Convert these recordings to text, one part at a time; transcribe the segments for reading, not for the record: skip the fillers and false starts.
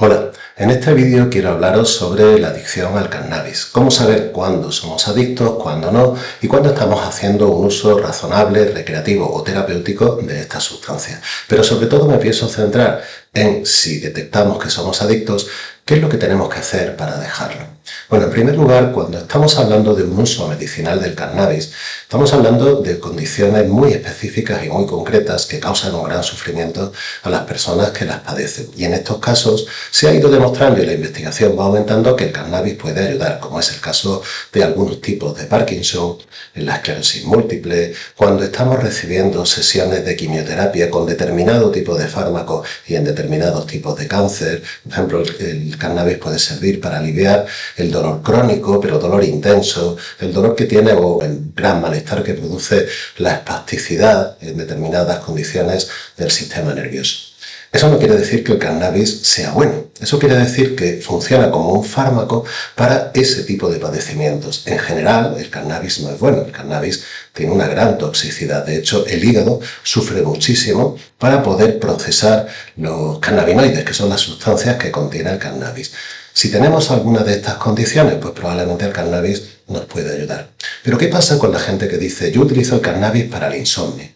Hola, en este vídeo quiero hablaros sobre la adicción al cannabis, cómo saber cuándo somos adictos, cuándo no y cuándo estamos haciendo un uso razonable, recreativo o terapéutico de esta sustancia. Pero sobre todo me pienso centrar en si detectamos que somos adictos, ¿qué es lo que tenemos que hacer para dejarlo? Bueno, en primer lugar, cuando estamos hablando de un uso medicinal del cannabis, estamos hablando de condiciones muy específicas y muy concretas que causan un gran sufrimiento a las personas que las padecen. Y en estos casos se ha ido demostrando y la investigación va aumentando que el cannabis puede ayudar, como es el caso de algunos tipos de Parkinson, en la esclerosis múltiple, cuando estamos recibiendo sesiones de quimioterapia con determinado tipo de fármaco y en determinados tipos de cáncer. Por ejemplo, el cannabis puede servir para aliviar el dolor crónico, pero dolor intenso, el dolor que tiene o el gran malestar que produce la espasticidad en determinadas condiciones del sistema nervioso. Eso no quiere decir que el cannabis sea bueno, eso quiere decir que funciona como un fármaco para ese tipo de padecimientos. En general, el cannabis no es bueno, el cannabis tiene una gran toxicidad, de hecho el hígado sufre muchísimo para poder procesar los cannabinoides, que son las sustancias que contiene el cannabis. Si tenemos alguna de estas condiciones, pues probablemente el cannabis nos puede ayudar. Pero ¿qué pasa con la gente que dice yo utilizo el cannabis para el insomnio?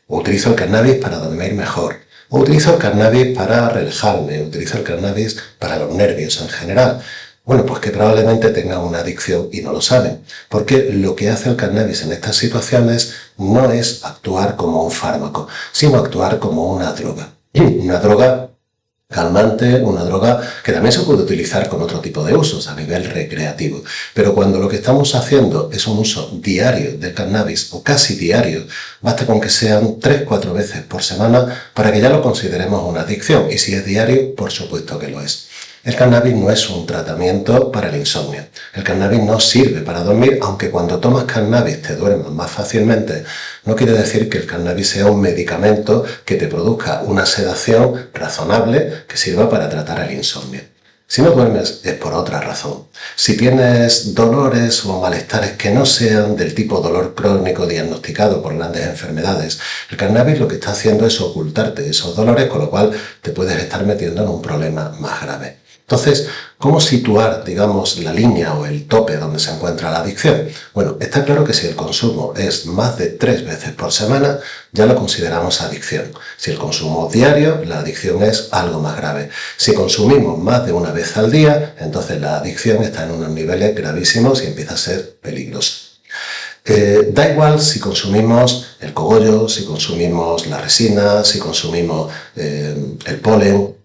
O utilizo el cannabis para dormir mejor. O utilizo el cannabis para relajarme, utilizo el cannabis para los nervios en general. Bueno, pues que probablemente tengan una adicción y no lo saben, porque lo que hace el cannabis en estas situaciones no es actuar como un fármaco, sino actuar como una droga. Una droga calmante, una droga que también se puede utilizar con otro tipo de usos a nivel recreativo. Pero cuando lo que estamos haciendo es un uso diario del cannabis o casi diario, basta con que sean 3-4 veces por semana para que ya lo consideremos una adicción. Y si es diario, por supuesto que lo es. El cannabis no es un tratamiento para el insomnio. El cannabis no sirve para dormir, aunque cuando tomas cannabis te duermas más fácilmente. No quiere decir que el cannabis sea un medicamento que te produzca una sedación razonable que sirva para tratar el insomnio. Si no duermes es por otra razón. Si tienes dolores o malestares que no sean del tipo dolor crónico diagnosticado por grandes enfermedades, el cannabis lo que está haciendo es ocultarte esos dolores, con lo cual te puedes estar metiendo en un problema más grave. Entonces, ¿cómo situar, digamos, la línea o el tope donde se encuentra la adicción? Bueno, está claro que si el consumo es más de 3 veces por semana, ya lo consideramos adicción. Si el consumo es diario, la adicción es algo más grave. Si consumimos más de una vez al día, entonces la adicción está en unos niveles gravísimos y empieza a ser peligrosa. Da igual si consumimos el cogollo, si consumimos la resina, si consumimos el polen.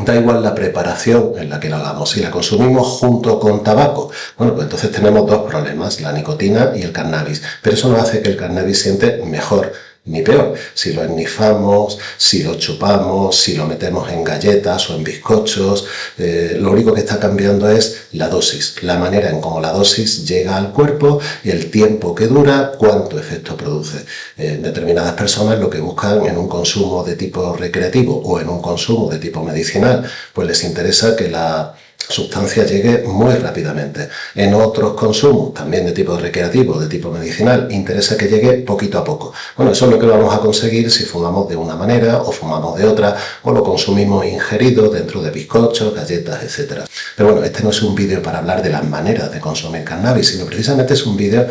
Da igual la preparación en la que lo hagamos. Si la consumimos junto con tabaco, bueno, pues entonces tenemos dos problemas, la nicotina y el cannabis. Pero eso no hace que el cannabis siente mejor ni peor. Si lo esnifamos, si lo chupamos, si lo metemos en galletas o en bizcochos, lo único que está cambiando es la dosis, la manera en cómo la dosis llega al cuerpo y el tiempo que dura, cuánto efecto produce. Determinadas personas lo que buscan en un consumo de tipo recreativo o en un consumo de tipo medicinal, pues les interesa que la sustancia llegue muy rápidamente. En otros consumos, también de tipo recreativo, de tipo medicinal, interesa que llegue poquito a poco. Bueno, eso es lo que vamos a conseguir si fumamos de una manera o fumamos de otra, o lo consumimos ingerido dentro de bizcochos, galletas, etc. Pero bueno, este no es un vídeo para hablar de las maneras de consumir cannabis, sino precisamente es un vídeo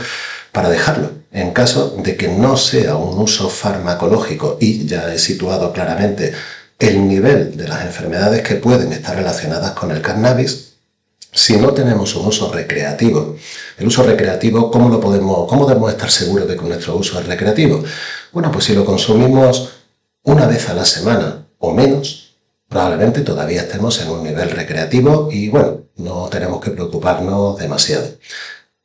para dejarlo, en caso de que no sea un uso farmacológico, y ya he situado claramente el nivel de las enfermedades que pueden estar relacionadas con el cannabis. Si no tenemos un uso recreativo, el uso recreativo, ¿cómo debemos estar seguros de que nuestro uso es recreativo? Bueno, pues si lo consumimos una vez a la semana o menos, probablemente todavía estemos en un nivel recreativo y bueno, no tenemos que preocuparnos demasiado.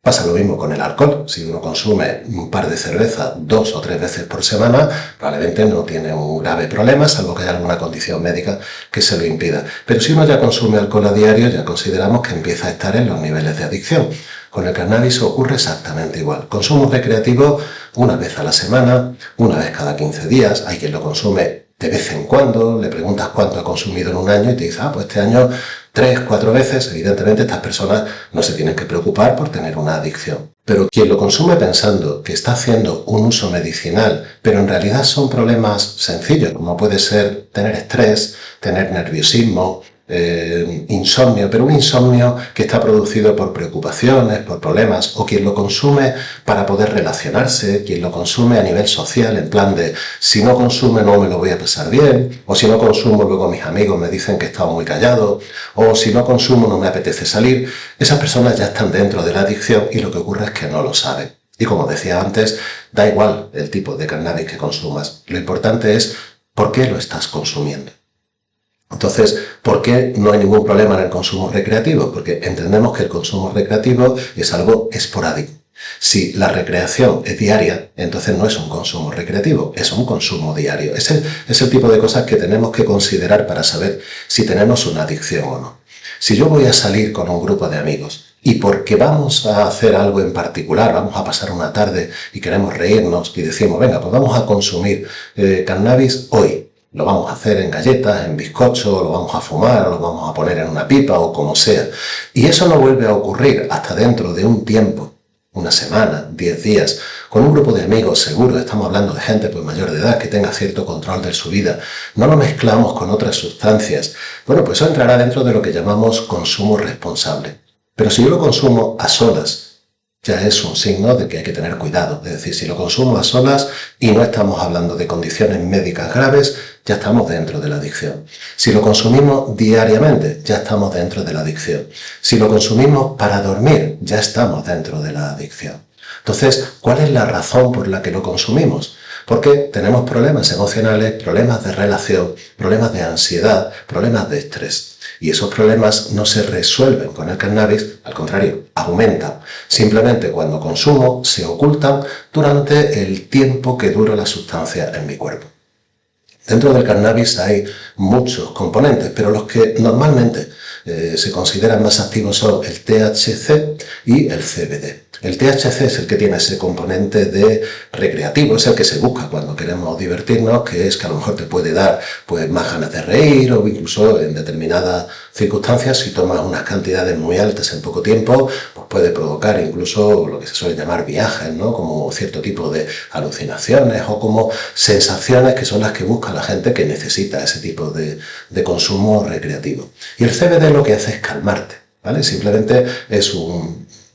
Pasa lo mismo con el alcohol. Si uno consume un par de cervezas 2 o 3 veces por semana, probablemente no tiene un grave problema, salvo que haya alguna condición médica que se lo impida. Pero si uno ya consume alcohol a diario, ya consideramos que empieza a estar en los niveles de adicción. Con el cannabis ocurre exactamente igual. Consumo recreativo una vez a la semana, una vez cada 15 días. Hay quien lo consume de vez en cuando, le preguntas cuánto ha consumido en un año y te dice, pues este año 3-4 veces. Evidentemente estas personas no se tienen que preocupar por tener una adicción. Pero quien lo consume pensando que está haciendo un uso medicinal, pero en realidad son problemas sencillos, como puede ser tener estrés, tener nerviosismo, insomnio, pero un insomnio que está producido por preocupaciones, por problemas, o quien lo consume para poder relacionarse, quien lo consume a nivel social, en plan de si no consume no me lo voy a pasar bien, o si no consumo luego mis amigos me dicen que he estado muy callado, o si no consumo no me apetece salir. Esas personas ya están dentro de la adicción y lo que ocurre es que no lo saben. Y como decía antes, da igual el tipo de cannabis que consumas, lo importante es por qué lo estás consumiendo. Entonces, ¿por qué no hay ningún problema en el consumo recreativo? Porque entendemos que el consumo recreativo es algo esporádico. Si la recreación es diaria, entonces no es un consumo recreativo, es un consumo diario. Ese es el tipo de cosas que tenemos que considerar para saber si tenemos una adicción o no. Si yo voy a salir con un grupo de amigos y porque vamos a hacer algo en particular, vamos a pasar una tarde y queremos reírnos y decimos, venga, pues vamos a consumir cannabis hoy. Lo vamos a hacer en galletas, en bizcocho, lo vamos a fumar, o lo vamos a poner en una pipa o como sea. Y eso no vuelve a ocurrir hasta dentro de un tiempo, una semana, 10 días, con un grupo de amigos seguro, estamos hablando de gente pues mayor de edad que tenga cierto control de su vida, no lo mezclamos con otras sustancias. Bueno, pues eso entrará dentro de lo que llamamos consumo responsable. Pero si yo lo consumo a solas, ya es un signo de que hay que tener cuidado. Es decir, si lo consumo a solas y no estamos hablando de condiciones médicas graves, ya estamos dentro de la adicción. Si lo consumimos diariamente, ya estamos dentro de la adicción. Si lo consumimos para dormir, ya estamos dentro de la adicción. Entonces, ¿cuál es la razón por la que lo consumimos? Porque tenemos problemas emocionales, problemas de relación, problemas de ansiedad, problemas de estrés. Y esos problemas no se resuelven con el cannabis, al contrario, aumentan. Simplemente cuando consumo se ocultan durante el tiempo que dura la sustancia en mi cuerpo. Dentro del cannabis hay muchos componentes, pero los que normalmente se consideran más activos son el THC y el CBD. El THC es el que tiene ese componente de recreativo, es el que se busca cuando queremos divertirnos, que es que a lo mejor te puede dar pues más ganas de reír o incluso en determinadas circunstancias, si tomas unas cantidades muy altas en poco tiempo, pues puede provocar incluso lo que se suele llamar viajes, ¿no? Como cierto tipo de alucinaciones o como sensaciones que son las que busca la gente que necesita ese tipo de consumo recreativo. Y el CBD lo que hace es calmarte, ¿vale? Simplemente es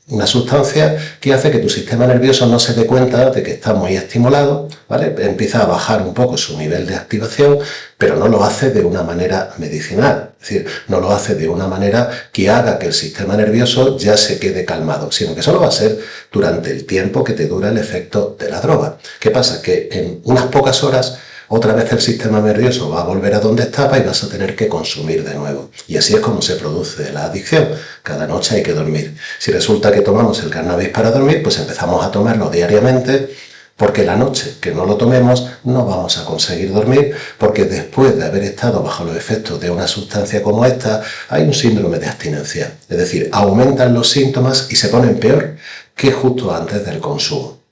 una sustancia que hace que tu sistema nervioso no se dé cuenta de que está muy estimulado, ¿vale? Empieza a bajar un poco su nivel de activación, pero no lo hace de una manera medicinal, es decir, no lo hace de una manera que haga que el sistema nervioso ya se quede calmado, sino que solo va a ser durante el tiempo que te dura el efecto de la droga. ¿Qué pasa? Que en unas pocas horas otra vez el sistema nervioso va a volver a donde estaba y vas a tener que consumir de nuevo. Y así es como se produce la adicción. Cada noche hay que dormir. Si resulta que tomamos el cannabis para dormir, pues empezamos a tomarlo diariamente, porque la noche que no lo tomemos no vamos a conseguir dormir, porque después de haber estado bajo los efectos de una sustancia como esta, hay un síndrome de abstinencia. Es decir, aumentan los síntomas y se ponen peor que justo antes del consumo.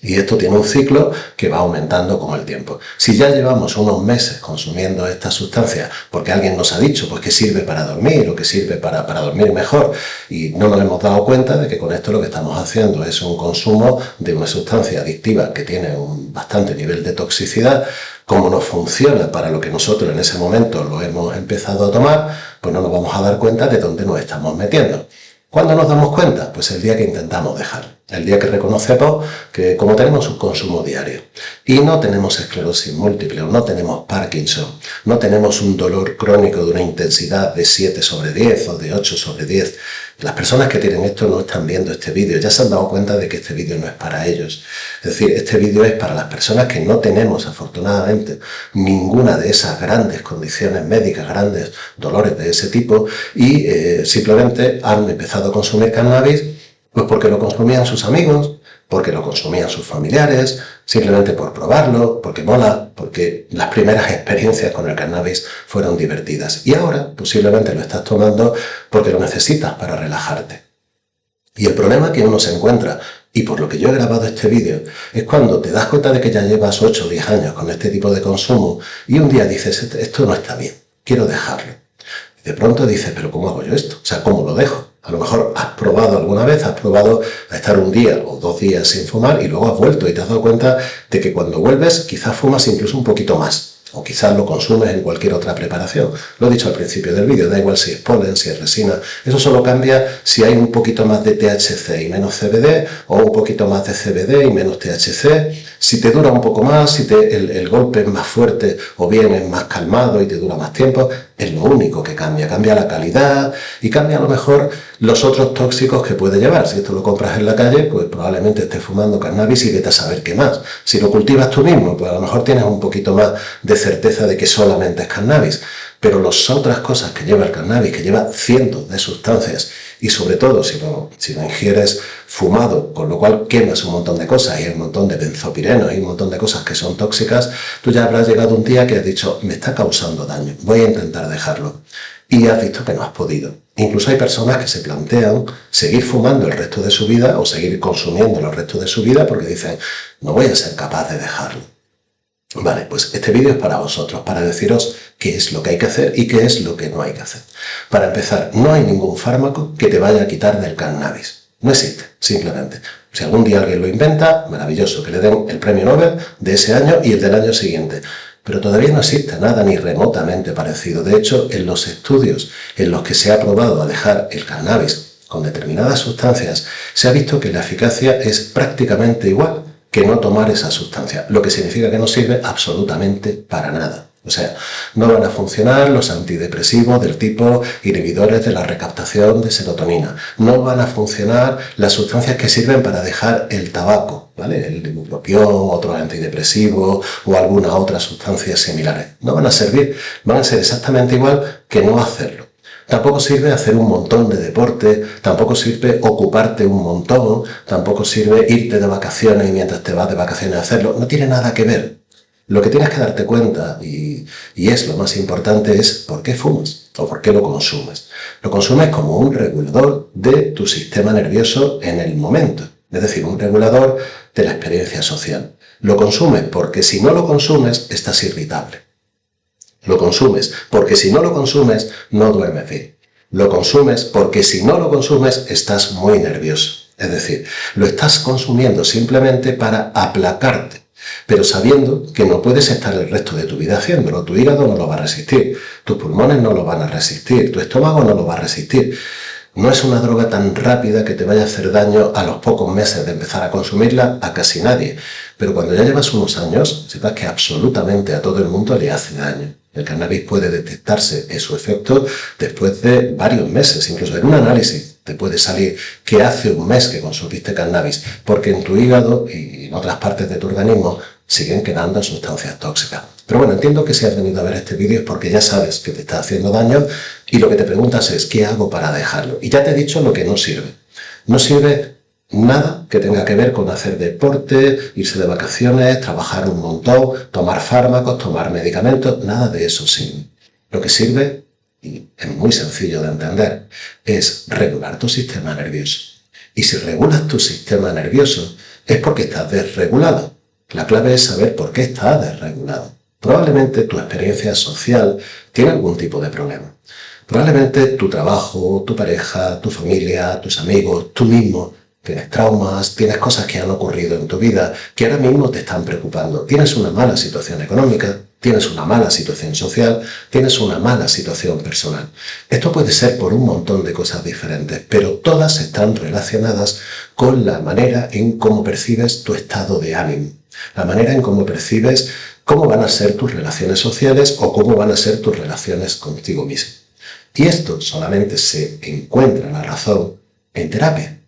Y esto tiene un ciclo que va aumentando con el tiempo. Si ya llevamos unos meses consumiendo esta sustancia porque alguien nos ha dicho pues que sirve para dormir o que sirve para dormir mejor y no nos hemos dado cuenta de que con esto lo que estamos haciendo es un consumo de una sustancia adictiva que tiene un bastante nivel de toxicidad, como no funciona para lo que nosotros en ese momento lo hemos empezado a tomar, pues no nos vamos a dar cuenta de dónde nos estamos metiendo. ¿Cuándo nos damos cuenta? Pues el día que intentamos dejar, el día que reconocemos que como tenemos un consumo diario y no tenemos esclerosis múltiple o no tenemos Parkinson, no tenemos un dolor crónico de una intensidad de 7/10 o de 8/10, las personas que tienen esto no están viendo este vídeo, ya se han dado cuenta de que este vídeo no es para ellos. Es decir, este vídeo es para las personas que no tenemos afortunadamente ninguna de esas grandes condiciones médicas, grandes dolores de ese tipo y simplemente han empezado a consumir cannabis pues porque lo consumían sus amigos, porque lo consumían sus familiares, simplemente por probarlo, porque mola, porque las primeras experiencias con el cannabis fueron divertidas. Y ahora posiblemente lo estás tomando porque lo necesitas para relajarte. Y el problema que uno se encuentra, y por lo que yo he grabado este vídeo, es cuando te das cuenta de que ya llevas 8 o 10 años con este tipo de consumo y un día dices, esto no está bien, quiero dejarlo. Y de pronto dices, pero ¿cómo hago yo esto? O sea, ¿cómo lo dejo? A lo mejor has probado alguna vez, has probado a estar un día o 2 días sin fumar y luego has vuelto y te has dado cuenta de que cuando vuelves quizás fumas incluso un poquito más. O quizás lo consumes en cualquier otra preparación. Lo he dicho al principio del vídeo, da igual si es polen, si es resina. Eso solo cambia si hay un poquito más de THC y menos CBD, o un poquito más de CBD y menos THC. Si te dura un poco más, si el golpe es más fuerte o bien es más calmado y te dura más tiempo, es lo único que cambia. Cambia la calidad y cambia a lo mejor los otros tóxicos que puede llevar. Si esto lo compras en la calle, pues probablemente estés fumando cannabis y vete a saber qué más. Si lo cultivas tú mismo, pues a lo mejor tienes un poquito más de certeza de que solamente es cannabis. Pero las otras cosas que lleva el cannabis, que lleva cientos de sustancias, y sobre todo si lo ingieres fumado, con lo cual quemas un montón de cosas, y hay un montón de benzopirenos y un montón de cosas que son tóxicas, tú ya habrás llegado un día que has dicho, me está causando daño, voy a intentar dejarlo. Y has visto que no has podido. Incluso hay personas que se plantean seguir fumando el resto de su vida o seguir consumiendo el resto de su vida porque dicen, no voy a ser capaz de dejarlo. Vale, pues este vídeo es para vosotros, para deciros qué es lo que hay que hacer y qué es lo que no hay que hacer. Para empezar, no hay ningún fármaco que te vaya a quitar del cannabis. No existe, simplemente. Si algún día alguien lo inventa, maravilloso, que le den el premio Nobel de ese año y el del año siguiente. Pero todavía no existe nada ni remotamente parecido. De hecho, en los estudios en los que se ha probado a dejar el cannabis con determinadas sustancias, se ha visto que la eficacia es prácticamente igual que no tomar esa sustancia, lo que significa que no sirve absolutamente para nada. O sea, no van a funcionar los antidepresivos del tipo inhibidores de la recaptación de serotonina. No van a funcionar las sustancias que sirven para dejar el tabaco, ¿vale? El ibupropión, otros antidepresivos o alguna otra sustancia similares. No van a servir, van a ser exactamente igual que no hacerlo. Tampoco sirve hacer un montón de deporte, tampoco sirve ocuparte un montón, tampoco sirve irte de vacaciones y mientras te vas de vacaciones hacerlo. No tiene nada que ver. Lo que tienes que darte cuenta, y es lo más importante, es por qué fumas o por qué lo consumes. Lo consumes como un regulador de tu sistema nervioso en el momento, es decir, un regulador de la experiencia social. Lo consumes porque si no lo consumes estás irritable. Lo consumes porque si no lo consumes no duermes bien. Lo consumes porque si no lo consumes estás muy nervioso. Es decir, lo estás consumiendo simplemente para aplacarte, pero sabiendo que no puedes estar el resto de tu vida haciéndolo. Tu hígado no lo va a resistir, tus pulmones no lo van a resistir, tu estómago no lo va a resistir. No es una droga tan rápida que te vaya a hacer daño a los pocos meses de empezar a consumirla a casi nadie. Pero cuando ya llevas unos años, sepas que absolutamente a todo el mundo le hace daño. El cannabis puede detectarse en su efecto después de varios meses, incluso en un análisis te puede salir que hace un mes que consumiste cannabis, porque en tu hígado y en otras partes de tu organismo siguen quedando sustancias tóxicas. Pero bueno, entiendo que si has venido a ver este vídeo es porque ya sabes que te está haciendo daño y lo que te preguntas es ¿qué hago para dejarlo? Y ya te he dicho lo que no sirve. No sirve nada que tenga que ver con hacer deporte, irse de vacaciones, trabajar un montón, tomar fármacos, tomar medicamentos, nada de eso sirve. Lo que sirve, y es muy sencillo de entender, es regular tu sistema nervioso. Y si regulas tu sistema nervioso es porque estás desregulado. La clave es saber por qué estás desregulado. Probablemente tu experiencia social tiene algún tipo de problema. Probablemente tu trabajo, tu pareja, tu familia, tus amigos, tú mismo, tienes traumas, tienes cosas que han ocurrido en tu vida que ahora mismo te están preocupando. Tienes una mala situación económica, tienes una mala situación social, tienes una mala situación personal. Esto puede ser por un montón de cosas diferentes, pero todas están relacionadas con la manera en cómo percibes tu estado de ánimo, la manera en cómo percibes cómo van a ser tus relaciones sociales o cómo van a ser tus relaciones contigo mismo. Y esto solamente se encuentra la razón en terapia.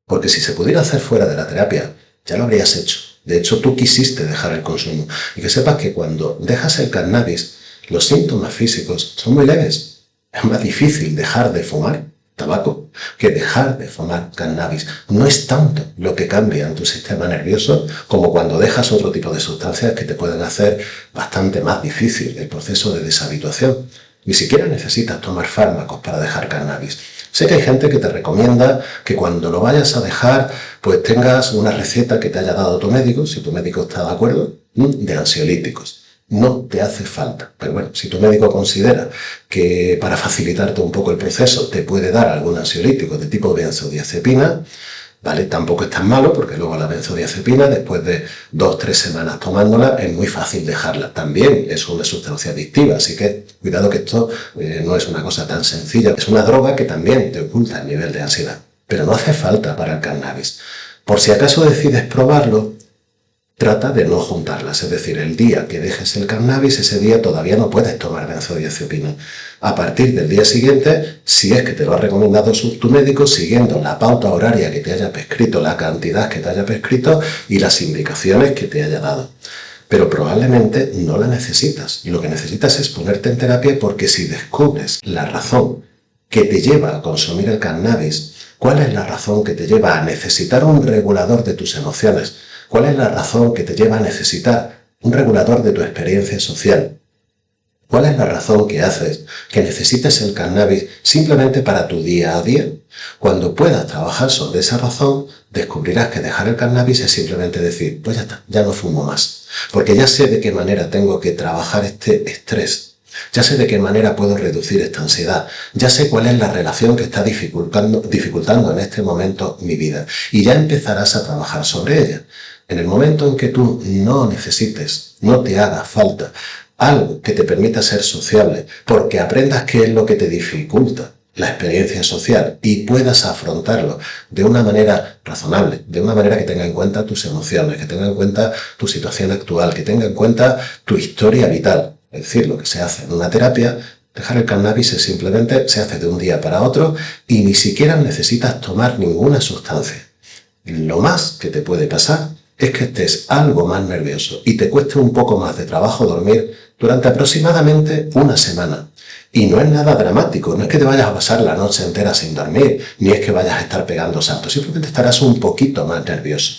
Porque si se pudiera hacer fuera de la terapia, ya lo habrías hecho. De hecho, tú quisiste dejar el consumo. Y que sepas que cuando dejas el cannabis, los síntomas físicos son muy leves. Es más difícil dejar de fumar tabaco que dejar de fumar cannabis. No es tanto lo que cambia en tu sistema nervioso como cuando dejas otro tipo de sustancias que te pueden hacer bastante más difícil el proceso de deshabituación. Ni siquiera necesitas tomar fármacos para dejar cannabis. Sé que hay gente que te recomienda que cuando lo vayas a dejar, pues tengas una receta que te haya dado tu médico, si tu médico está de acuerdo, de ansiolíticos. No te hace falta. Pero bueno, si tu médico considera que para facilitarte un poco el proceso te puede dar algún ansiolítico de tipo benzodiazepina, ¿vale? Tampoco es tan malo porque luego la benzodiazepina, después de 2 o 3 semanas tomándola, es muy fácil dejarla. También es una sustancia adictiva, así que cuidado que esto no es una cosa tan sencilla. Es una droga que también te oculta el nivel de ansiedad, pero no hace falta para el cannabis. Por si acaso decides probarlo, trata de no juntarlas, es decir, el día que dejes el cannabis, ese día todavía no puedes tomar benzodiazepina. A partir del día siguiente, si es que te lo ha recomendado tu médico, siguiendo la pauta horaria que te haya prescrito, la cantidad que te haya prescrito y las indicaciones que te haya dado. Pero probablemente no la necesitas. Y lo que necesitas es ponerte en terapia, porque si descubres la razón que te lleva a consumir el cannabis, cuál es la razón que te lleva a necesitar un regulador de tus emociones, cuál es la razón que te lleva a necesitar un regulador de tu experiencia social, cuál es la razón que haces que necesites el cannabis simplemente para tu día a día. Cuando puedas trabajar sobre esa razón, descubrirás que dejar el cannabis es simplemente decir, pues ya está, ya no fumo más, porque ya sé de qué manera tengo que trabajar este estrés. Ya sé de qué manera puedo reducir esta ansiedad. Ya sé cuál es la relación que está dificultando en este momento mi vida. Y ya empezarás a trabajar sobre ella. En el momento en que tú no necesites, no te haga falta algo que te permita ser sociable, porque aprendas qué es lo que te dificulta la experiencia social y puedas afrontarlo de una manera razonable, de una manera que tenga en cuenta tus emociones, que tenga en cuenta tu situación actual, que tenga en cuenta tu historia vital. Es decir, lo que se hace en una terapia, dejar el cannabis simplemente se hace de un día para otro y ni siquiera necesitas tomar ninguna sustancia. Lo más que te puede pasar es que estés algo más nervioso y te cueste un poco más de trabajo dormir durante aproximadamente una semana. Y no es nada dramático, no es que te vayas a pasar la noche entera sin dormir, ni es que vayas a estar pegando saltos, simplemente estarás un poquito más nervioso.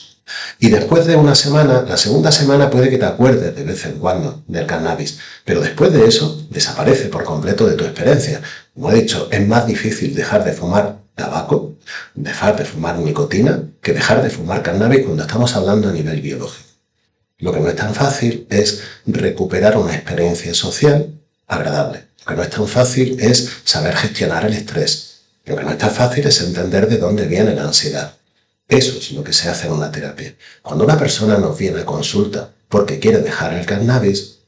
Y después de una semana, la segunda semana puede que te acuerdes de vez en cuando del cannabis, pero después de eso desaparece por completo de tu experiencia. Como he dicho, es más difícil dejar de fumar tabaco, dejar de fumar nicotina, que dejar de fumar cannabis cuando estamos hablando a nivel biológico. Lo que no es tan fácil es recuperar una experiencia social agradable. Lo que no es tan fácil es saber gestionar el estrés. Lo que no es tan fácil es entender de dónde viene la ansiedad. Eso es lo que se hace en una terapia. Cuando una persona nos viene a consulta porque quiere dejar el cannabis,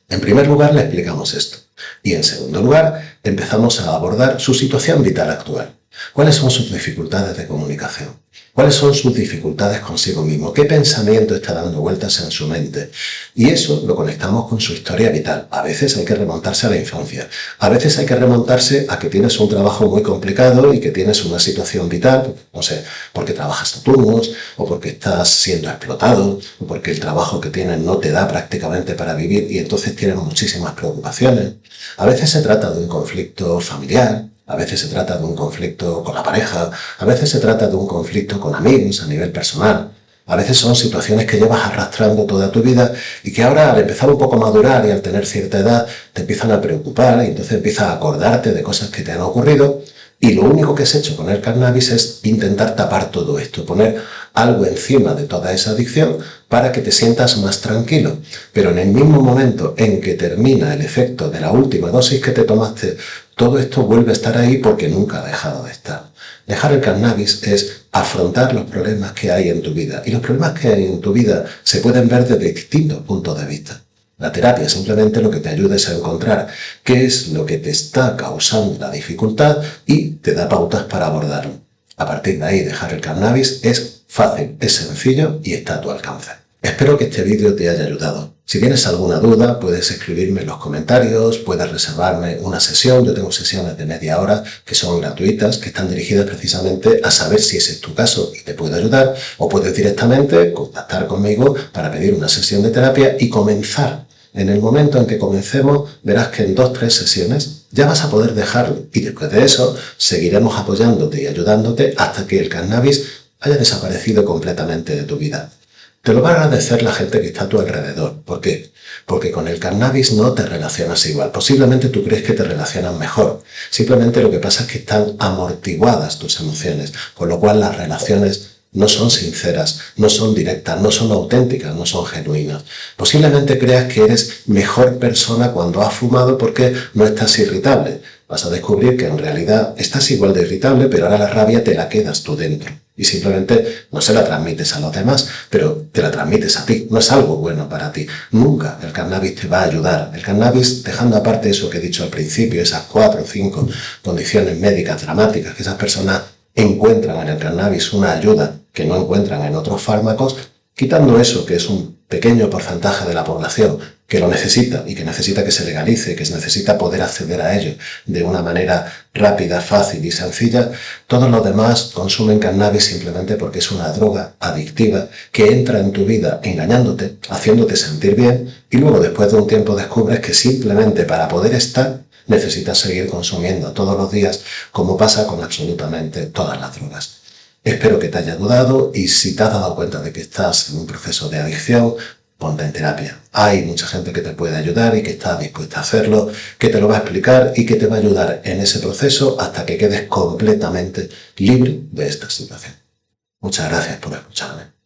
en primer lugar le explicamos esto. Y en segundo lugar, empezamos a abordar su situación vital actual. ¿Cuáles son sus dificultades de comunicación? ¿Cuáles son sus dificultades consigo mismo? ¿Qué pensamiento está dando vueltas en su mente? Y eso lo conectamos con su historia vital. A veces hay que remontarse a la infancia. A veces hay que remontarse a que tienes un trabajo muy complicado y que tienes una situación vital, no sé, porque trabajas a turnos, o porque estás siendo explotado, o porque el trabajo que tienes no te da prácticamente para vivir y entonces tienes muchísimas preocupaciones. A veces se trata de un conflicto familiar. A veces se trata de un conflicto con la pareja, a veces se trata de un conflicto con amigos a nivel personal. A veces son situaciones que llevas arrastrando toda tu vida y que ahora, al empezar un poco a madurar y al tener cierta edad, te empiezan a preocupar y entonces empiezas a acordarte de cosas que te han ocurrido, y lo único que has hecho con el cannabis es intentar tapar todo esto, poner algo encima de toda esa adicción para que te sientas más tranquilo. Pero en el mismo momento en que termina el efecto de la última dosis que te tomaste, todo esto vuelve a estar ahí porque nunca ha dejado de estar. Dejar el cannabis es afrontar los problemas que hay en tu vida. Y los problemas que hay en tu vida se pueden ver desde distintos puntos de vista. La terapia simplemente lo que te ayuda es a encontrar qué es lo que te está causando la dificultad y te da pautas para abordarlo. A partir de ahí, dejar el cannabis es fácil, es sencillo y está a tu alcance. Espero que este vídeo te haya ayudado. Si tienes alguna duda, puedes escribirme en los comentarios, puedes reservarme una sesión. Yo tengo sesiones de media hora que son gratuitas, que están dirigidas precisamente a saber si ese es tu caso y te puedo ayudar, o puedes directamente contactar conmigo para pedir una sesión de terapia y comenzar. En el momento en que comencemos, verás que en 2 o 3 sesiones ya vas a poder dejarlo, y después de eso seguiremos apoyándote y ayudándote hasta que el cannabis haya desaparecido completamente de tu vida. Te lo va a agradecer la gente que está a tu alrededor. ¿Por qué? Porque con el cannabis no te relacionas igual. Posiblemente tú crees que te relacionas mejor. Simplemente lo que pasa es que están amortiguadas tus emociones, con lo cual las relaciones no son sinceras, no son directas, no son auténticas, no son genuinas. Posiblemente creas que eres mejor persona cuando has fumado porque no estás irritable. Vas a descubrir que en realidad estás igual de irritable, pero ahora la rabia te la quedas tú dentro. y simplemente no se la transmites a los demás, pero te la transmites a ti. No es algo bueno para ti. Nunca el cannabis te va a ayudar. El cannabis, dejando aparte eso que he dicho al principio, esas 4 o 5 condiciones médicas dramáticas que esas personas encuentran en el cannabis una ayuda que no encuentran en otros fármacos, quitando eso, que es un pequeño porcentaje de la población que lo necesita y que necesita que se legalice, que necesita poder acceder a ello de una manera rápida, fácil y sencilla, todos los demás consumen cannabis simplemente porque es una droga adictiva que entra en tu vida engañándote, haciéndote sentir bien, y luego después de un tiempo descubres que simplemente para poder estar necesitas seguir consumiendo todos los días, como pasa con absolutamente todas las drogas. Espero que te haya ayudado, y si te has dado cuenta de que estás en un proceso de adicción, ponte en terapia. Hay mucha gente que te puede ayudar y que está dispuesta a hacerlo, que te lo va a explicar y que te va a ayudar en ese proceso hasta que quedes completamente libre de esta situación. Muchas gracias por escucharme.